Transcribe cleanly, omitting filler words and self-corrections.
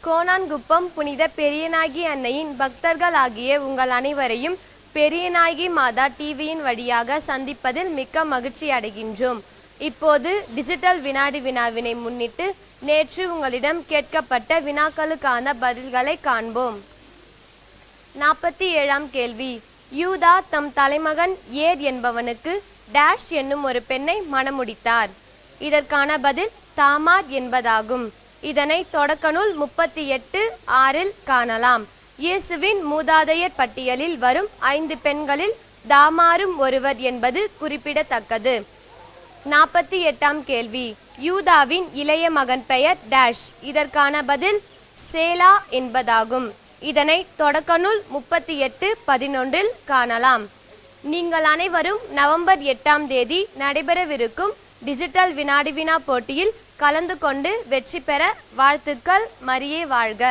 கோணான்குப்பம் புனித பெரியநாயகி அன்னையின் பக்தர்களாகிய உங்கள் அனைவரையும் பெரியநாயகி மாதா டிவியின் வழியாக சந்திப்பதில் மிக்க மகிழ்ச்சி அடைகின்றோம். இப்போது டிஜிட்டல் வினாடி வினாவினை முன்னிட்டு நேற்று உங்களிடம் கேட்கப்பட்ட வினாக்களுக்கான பதில்களை காண்போம். 47ஆம் கேள்வி. யூதா தம் தலைமகன் ஏர் என்பவனுக்கு டேஷ் என்னும் ஒரு பெண்ணை மணமுடித்தார். இதற்கான பதில் தாமார் என்பதாகும். இதனை தொடக்க நூல் 38:6 காணலாம். இயேசுவின் மூதாதையர் பட்டியலில் வரும் 5 பெண்களில் தாமாரும் ஒருவர் என்பது குறிப்பிடத்தக்கது. 48ஆம் கேள்வி. யூதாவின் இளைய மகன் பெயர் டேஷ். இதற்கான பதில் சேலா என்பதாகும். இதனை தொடக்க நூல் 38:11 காணலாம். நீங்கள் அனைவரும் நவம்பர் 8ஆம் தேதி நடைபெறவிருக்கும் டிஜிட்டல் வினாடி வினா போட்டியில் கலந்து கொண்டு வெற்றி பெற வாழ்த்துக்கள். மரியே வாழ்க.